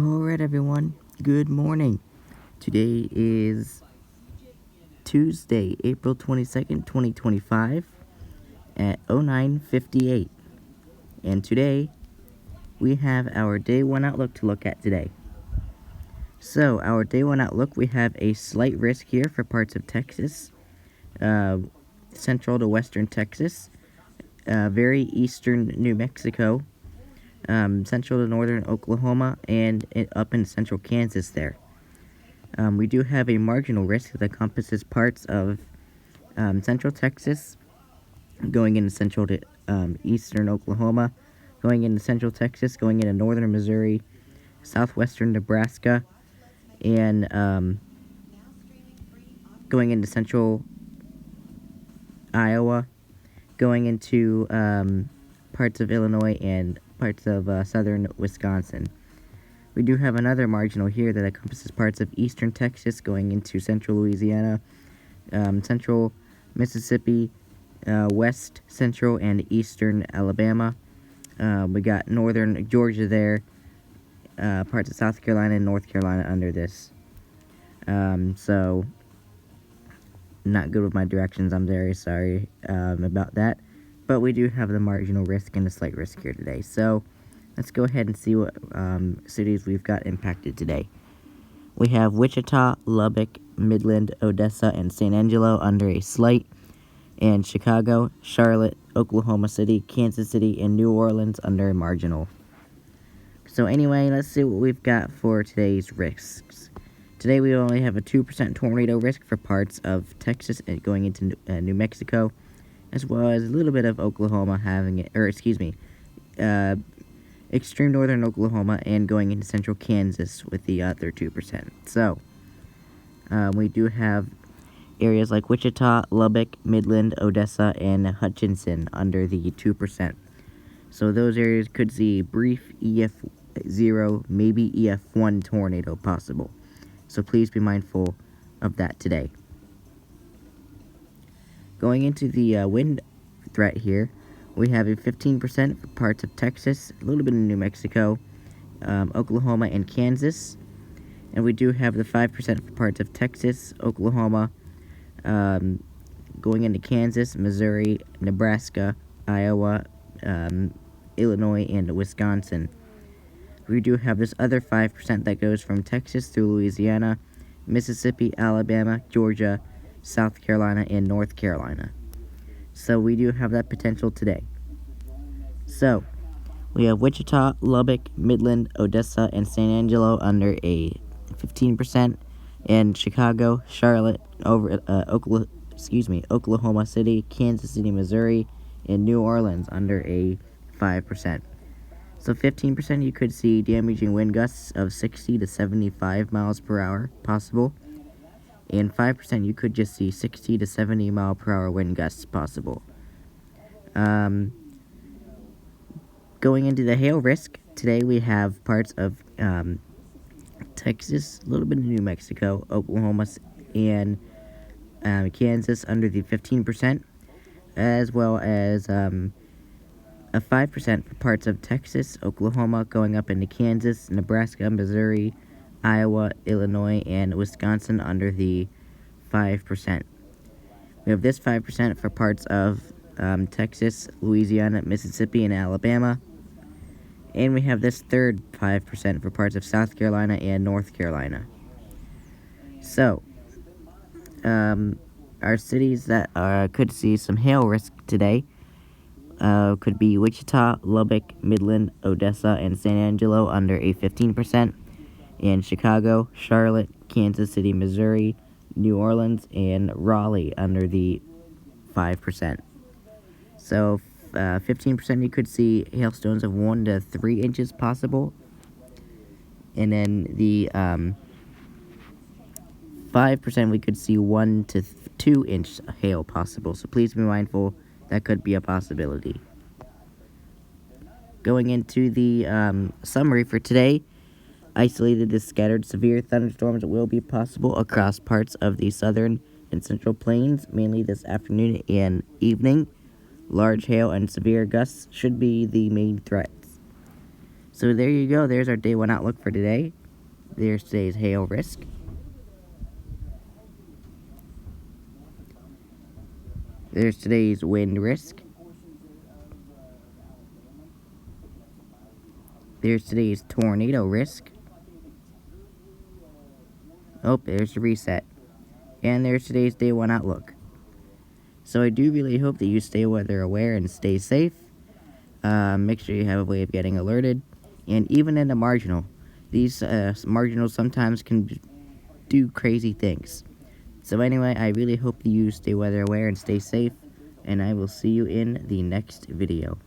Alright everyone, good morning. Today is Tuesday, April 22nd, 2025 at 09:58. And today, we have our Day 1 outlook to look at today. So, our Day 1 outlook, we have a slight risk here for parts of Texas, central to western Texas, very eastern New Mexico, central to northern Oklahoma, and up in central Kansas there. We do have a marginal risk that encompasses parts of central Texas, going into central to eastern Oklahoma, going into central Texas, going into northern Missouri, southwestern Nebraska, and going into central Iowa, going into parts of Illinois and parts of southern Wisconsin. We do have another marginal here that encompasses parts of eastern Texas, going into central Louisiana, central Mississippi, west, central, and eastern Alabama. We got northern Georgia there, parts of South Carolina and North Carolina under this. So, not good with my directions. I'm very sorry about that. But we do have the marginal risk and the slight risk here today. So, let's go ahead and see what cities we've got impacted today. We have Wichita, Lubbock, Midland, Odessa, and San Angelo under a slight, and Chicago, Charlotte, Oklahoma City, Kansas City, and New Orleans under a marginal. So anyway, let's see what we've got for today's risks. Today we only have a 2% tornado risk for parts of Texas and going into New Mexico, as well as a little bit of Oklahoma having it, extreme northern Oklahoma and going into central Kansas with the other 2%. So, we do have areas like Wichita, Lubbock, Midland, Odessa, and Hutchinson under the 2%. So those areas could see brief EF0, maybe EF1 tornado possible. So please be mindful of that today. Going into the wind threat here, we have a 15% for parts of Texas, a little bit in New Mexico, Oklahoma, and Kansas. And we do have the 5% for parts of Texas, Oklahoma, going into Kansas, Missouri, Nebraska, Iowa, Illinois, and Wisconsin. We do have this other 5% that goes from Texas through Louisiana, Mississippi, Alabama, Georgia, South Carolina, and North Carolina. So we do have that potential today. So, we have Wichita, Lubbock, Midland, Odessa, and San Angelo under a 15%, and Chicago, Charlotte, Oklahoma City, Kansas City, Missouri, and New Orleans under a 5%. So 15% you could see damaging wind gusts of 60 to 75 miles per hour possible, and 5% you could just see 60 to 70 mile per hour wind gusts possible. Going into the hail risk, today we have parts of Texas, a little bit of New Mexico, Oklahoma, and Kansas under the 15%, as well as a 5% for parts of Texas, Oklahoma, going up into Kansas, Nebraska, Missouri, Iowa, Illinois, and Wisconsin under the 5%. We have this 5% for parts of Texas, Louisiana, Mississippi, and Alabama. And we have this third 5% for parts of South Carolina and North Carolina. So, our cities that could see some hail risk today could be Wichita, Lubbock, Midland, Odessa, and San Angelo under a 15%, and Chicago, Charlotte, Kansas City, Missouri, New Orleans, and Raleigh under the 5%. So 15% you could see hailstones of 1 to 3 inches possible, and then the 5% we could see 1 to 2 inch hail possible. So please be mindful. That could be a possibility. Going into the summary for today, isolated to scattered severe thunderstorms will be possible across parts of the southern and central plains, mainly this afternoon and evening. Large hail and severe gusts should be the main threats. So there you go. There's our day 1 outlook for today. There's today's hail risk. There's today's wind risk. There's today's tornado risk. Oh, there's the reset. And there's today's day 1 outlook. So I do really hope that you stay weather aware and stay safe. Make sure you have a way of getting alerted. And even in the marginal, these marginals sometimes can do crazy things. So anyway, I really hope that you stay weather aware and stay safe. And I will see you in the next video.